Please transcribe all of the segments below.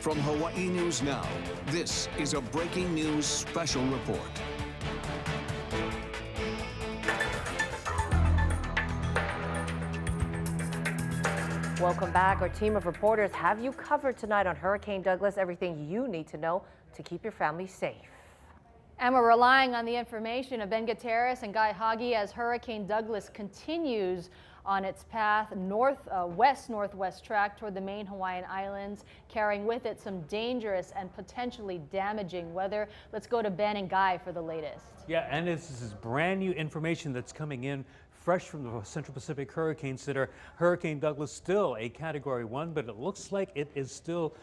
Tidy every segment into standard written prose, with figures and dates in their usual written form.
From Hawaii News Now, this is a breaking news special report. Welcome back. Our team of reporters have you covered tonight on Hurricane Douglas. Everything you need to know to keep your family safe. And we're relying on the information of Ben Gutierrez and Guy Hagi as Hurricane Douglas continues on its path west-northwest track toward the main Hawaiian Islands, carrying with it some dangerous and potentially damaging weather. Let's go to Ben and Guy for the latest. Yeah, and this is brand new information that's coming in fresh from the Central Pacific Hurricane Center. Hurricane Douglas still a Category 1, but it looks like it is still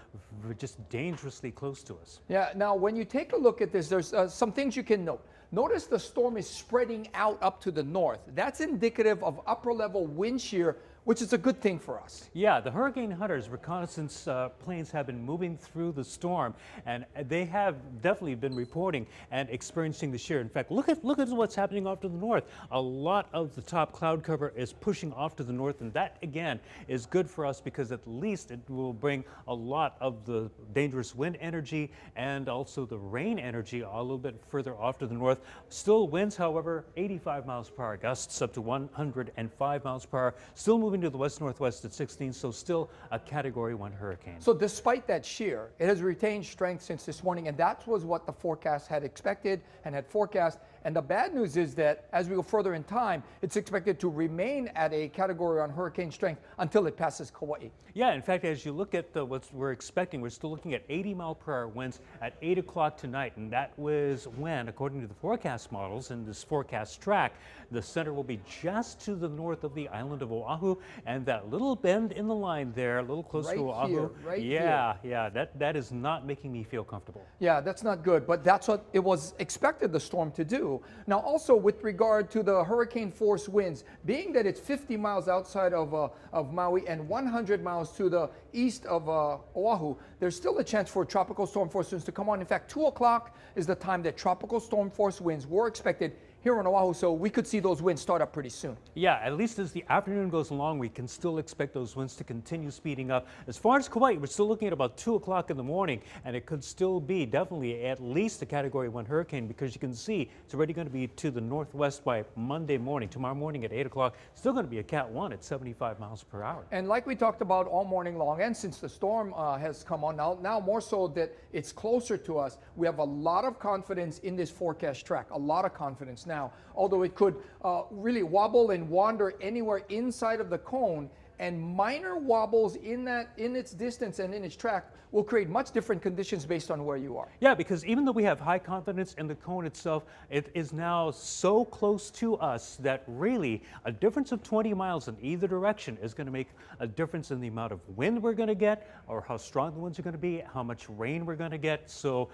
just dangerously close to us. Yeah, now when you take a look at this, there's some things you can note. Notice the storm is spreading out up to the north. That's indicative of upper level wind shear, which is a good thing for us. Yeah, the Hurricane Hunters reconnaissance planes have been moving through the storm, and they have definitely been reporting and experiencing the shear. In fact, look at what's happening off to the north. A lot of the top cloud cover is pushing off to the north, and that again is good for us because at least it will bring a lot of the dangerous wind energy and also the rain energy a little bit further off to the north. Still winds, however, 85 miles per hour, gusts up to 105 miles per hour. Still moving to the west-northwest at 16, so still a Category 1 hurricane. So despite that shear, it has retained strength since this morning, and that was what the forecast had expected and had forecast. And the bad news is that as we go further in time, it's expected to remain at a Category 1 hurricane strength until it passes Kauai. Yeah, in fact, as you look at what we're expecting, we're still looking at 80 mile per hour winds at 8 o'clock tonight, and that was when, according to the forecast models in this forecast track, the center will be just to the north of the island of Oahu, and that little bend in the line there, a little closer to Oahu. Yeah, that is not making me feel comfortable. Yeah, that's not good, but that's what it was expected the storm to do. Now, also with regard to the hurricane force winds, being that it's 50 miles outside of Maui and 100 miles to the east of Oahu, there's still a chance for tropical storm force winds to come on. In fact, 2 o'clock is the time that tropical storm force winds were expected here on Oahu, so we could see those winds start up pretty soon. Yeah, at least as the afternoon goes along, we can still expect those winds to continue speeding up. As far as Kauai, we're still looking at about 2 o'clock in the morning, and it could still be definitely at least a Category 1 hurricane because you can see it's already going to be to the northwest by Monday morning. Tomorrow morning at 8 o'clock, still going to be a Cat 1 at 75 miles per hour. And like we talked about all morning long, and since the storm has come on now more so that it's closer to us, we have a lot of confidence in this forecast track, a lot of confidence now. Although it could really wobble and wander anywhere inside of the cone, and minor wobbles in its distance and in its track will create much different conditions based on where you are. Yeah, because even though we have high confidence in the cone itself, it is now so close to us that really a difference of 20 miles in either direction is going to make a difference in the amount of wind we're going to get, or how strong the winds are going to be, how much rain we're going to get. So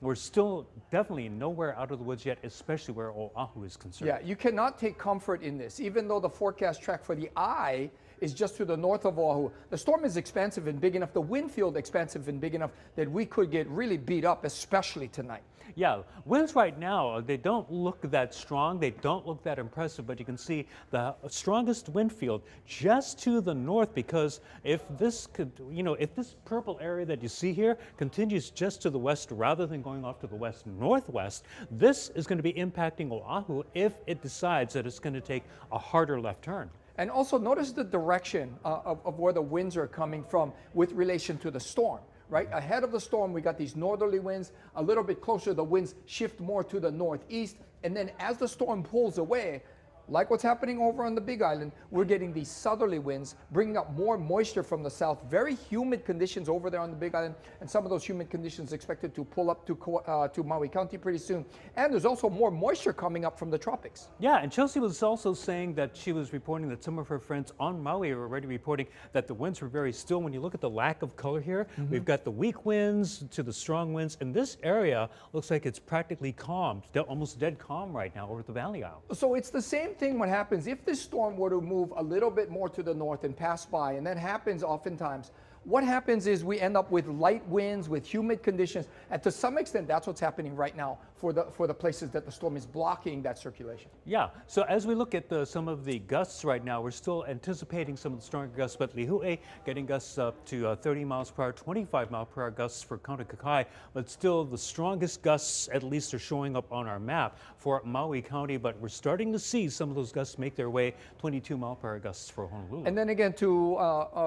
we're still definitely nowhere out of the woods yet, especially where Oahu is concerned. Yeah, you cannot take comfort in this. Even though the forecast track for the eye is just to the north of Oahu, the storm is expansive and big enough, the wind field expansive and big enough that we could get really beat up, especially tonight. Yeah, winds right now, they don't look that strong, they don't look that impressive, but you can see the strongest wind field just to the north, because if this if this purple area that you see here continues just to the west rather than going off to the west northwest, this is going to be impacting Oahu if it decides that it's going to take a harder left turn. And also notice the direction of where the winds are coming from with relation to the storm. Right ahead of the storm, we got these northerly winds. A little bit closer, the winds shift more to the northeast. And then as the storm pulls away, like what's happening over on the Big Island, we're getting these southerly winds, bringing up more moisture from the south. Very humid conditions over there on the Big Island, and some of those humid conditions expected to pull up to Maui County pretty soon. And there's also more moisture coming up from the tropics. Yeah, and Chelsea was also saying that she was reporting that some of her friends on Maui are already reporting that the winds were very still. When you look at the lack of color here, we've got the weak winds to the strong winds, and this area looks like it's practically calm, almost dead calm right now over the Valley Isle. So it's the same thing what happens if this storm were to move a little bit more to the north and pass by, and that happens oftentimes. what happens is we end up with light winds, with humid conditions, and to some extent, that's what's happening right now for the places that the storm is blocking that circulation. Yeah, so as we look at some of the gusts right now, we're still anticipating some of the stronger gusts, but Lihue getting gusts up to 30 miles per hour, 25 mile per hour gusts for County Kauai, but still the strongest gusts at least are showing up on our map for Maui County, but we're starting to see some of those gusts make their way 22 mile per hour gusts for Honolulu. And then again, to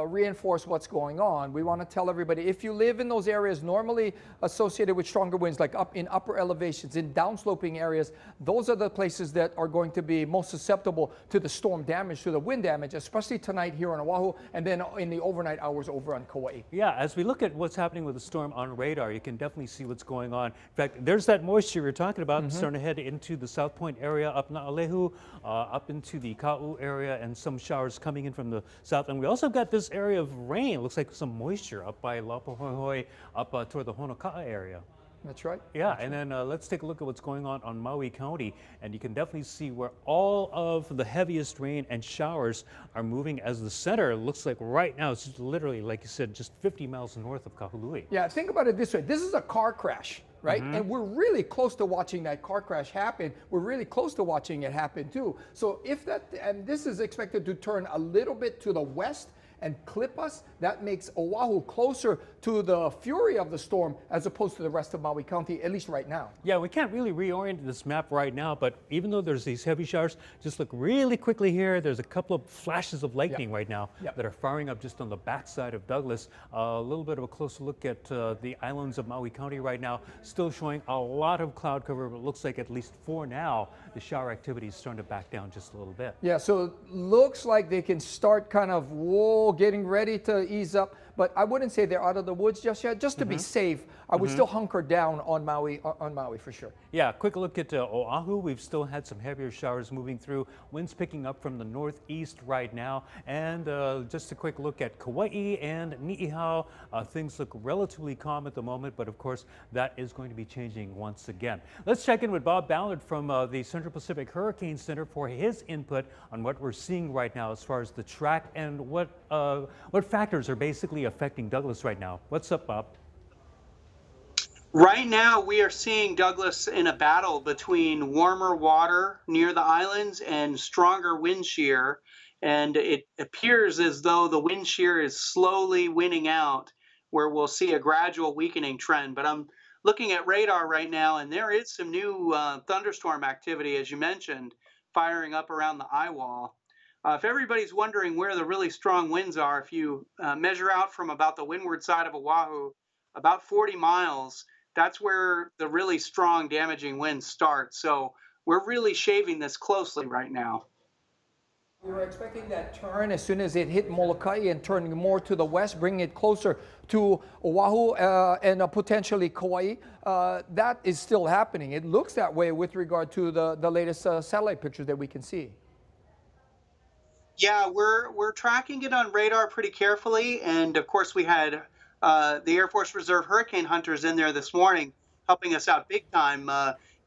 reinforce what's going on, we want to tell everybody, if you live in those areas normally associated with stronger winds, like up in upper elevations, in downsloping areas, those are the places that are going to be most susceptible to the storm damage, to the wind damage, especially tonight here on Oahu, and then in the overnight hours over on Kauai. Yeah, as we look at what's happening with the storm on radar, you can definitely see what's going on. In fact, there's that moisture we were talking about starting to head into the South Point area, up Na'alehu, up into the Ka'u area, and some showers coming in from the south. And we also got this area of rain. Looks like some moisture up by Lapahoihoi, up toward the Honoka'a area. That's right. Yeah, That's and then let's take a look at what's going on Maui County, and you can definitely see where all of the heaviest rain and showers are moving, as the center looks like right now. It's just literally, like you said, just 50 miles north of Kahului. Yeah, think about it this way. This is a car crash, right? And we're really close to watching that car crash happen. We're really close to watching it happen too. So if that, and this is expected to turn a little bit to the west and clip us, that makes Oahu closer to the fury of the storm as opposed to the rest of Maui County, at least right now. Yeah, we can't really reorient this map right now, but even though there's these heavy showers, just look really quickly here. There's a couple of flashes of lightning right now that are firing up just on the backside of Douglas. A little bit of a closer look at the islands of Maui County right now, still showing a lot of cloud cover, but it looks like at least for now, the shower activity is starting to back down just a little bit. Yeah, so it looks like they can start kind of, getting ready to ease up, but I wouldn't say they're out of the woods just yet. Just to be safe, I would still hunker down on Maui for sure. Yeah, quick look at Oahu. We've still had some heavier showers moving through. Winds picking up from the northeast right now. And just a quick look at Kauai and Ni'ihau. Things look relatively calm at the moment, but of course that is going to be changing once again. Let's check in with Bob Ballard from the Central Pacific Hurricane Center for his input on what we're seeing right now as far as the track and what factors are basically affecting Douglas right now. What's up, Bob? Right now, we are seeing Douglas in a battle between warmer water near the islands and stronger wind shear. And it appears as though the wind shear is slowly winning out, where we'll see a gradual weakening trend. But I'm looking at radar right now, and there is some new thunderstorm activity, as you mentioned, firing up around the eye wall. If everybody's wondering where the really strong winds are, if you measure out from about the windward side of Oahu, about 40 miles, that's where the really strong damaging winds start. So we're really shaving this closely right now. We were expecting that turn as soon as it hit Molokai and turning more to the west, bringing it closer to Oahu and potentially Kauai. That is still happening. It looks that way with regard to the latest satellite pictures that we can see. Yeah, we're tracking it on radar pretty carefully. And of course, we had the Air Force Reserve hurricane hunters in there this morning, helping us out big time,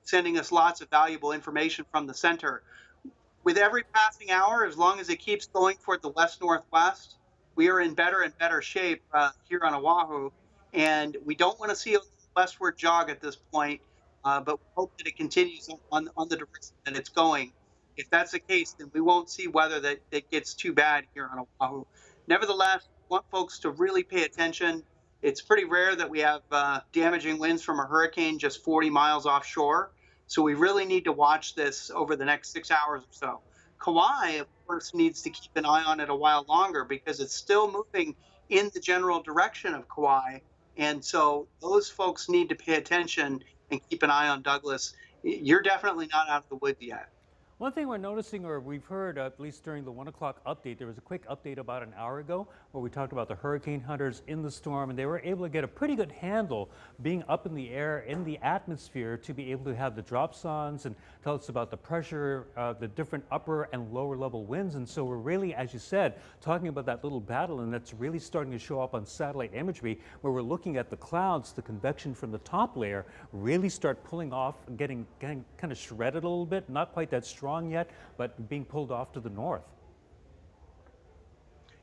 sending us lots of valuable information from the center. With every passing hour, as long as it keeps going toward the west-northwest, we are in better and better shape here on Oahu. And we don't want to see a westward jog at this point, but we hope that it continues on the direction that it's going. If that's the case, then we won't see weather that gets too bad here on Oahu. Nevertheless, we want folks to really pay attention. It's pretty rare that we have damaging winds from a hurricane just 40 miles offshore. So we really need to watch this over the next 6 hours or so. Kauai, of course, needs to keep an eye on it a while longer because it's still moving in the general direction of Kauai. And so those folks need to pay attention and keep an eye on Douglas. You're definitely not out of the woods yet. One thing we're noticing, or we've heard, at least during the 1 o'clock update, there was a quick update about an hour ago where we talked about the hurricane hunters in the storm, and they were able to get a pretty good handle being up in the air, in the atmosphere, to be able to have the dropsondes and tell us about the pressure, the different upper and lower level winds. And so we're really, as you said, talking about that little battle, and that's really starting to show up on satellite imagery, where we're looking at the clouds, the convection from the top layer, really start pulling off, getting kind of shredded a little bit, not quite that strong yet, but being pulled off to the north.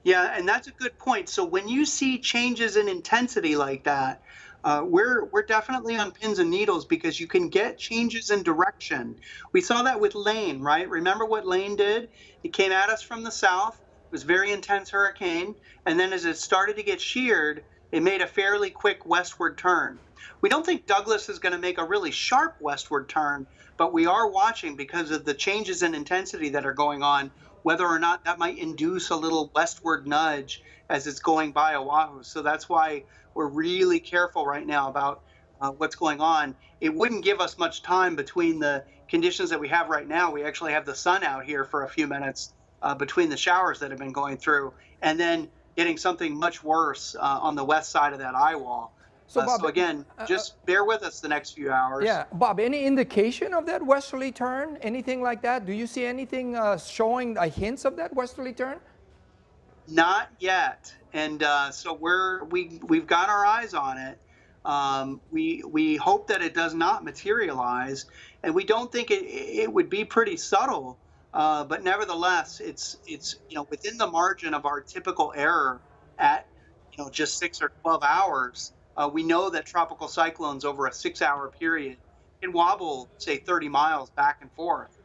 Yeah, and that's a good point. So when you see changes in intensity like that, we're definitely on pins and needles because you can get changes in direction. We saw that with Lane, right? Remember what Lane did? It came at us from the south. It was a very intense hurricane, and then as it started to get sheared, it made a fairly quick westward turn. We don't think Douglas is going to make a really sharp westward turn, but we are watching because of the changes in intensity that are going on, whether or not that might induce a little westward nudge as it's going by Oahu. So that's why we're really careful right now about what's going on. It wouldn't give us much time between the conditions that we have right now. We actually have the sun out here for a few minutes between the showers that have been going through, and then getting something much worse on the west side of that eye wall. So, Bob, so again, just bear with us the next few hours. Yeah, Bob, any indication of that westerly turn? Anything like that? Do you see anything showing hints of that westerly turn? Not yet, and so we've got our eyes on it. We hope that it does not materialize, and we don't think it would be pretty subtle. But nevertheless, it's within the margin of our typical error at just 6 or 12 hours. We know that tropical cyclones over a 6-hour period can wobble, say, 30 miles back and forth.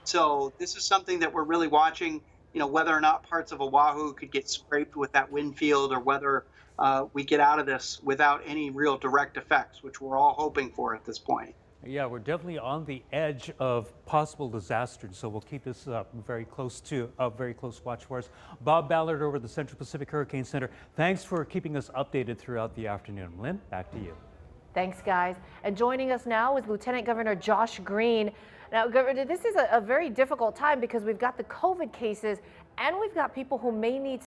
So this is something that we're really watching, whether or not parts of Oahu could get scraped with that wind field, or whether we get out of this without any real direct effects, which we're all hoping for at this point. Yeah, we're definitely on the edge of possible disaster, so we'll keep this very close watch for us. Bob Ballard over at the Central Pacific Hurricane Center. Thanks for keeping us updated throughout the afternoon. Lynn, back to you. Thanks, guys. And joining us now is Lieutenant Governor Josh Green. Now, Governor, this is a very difficult time because we've got the COVID cases and we've got people who may need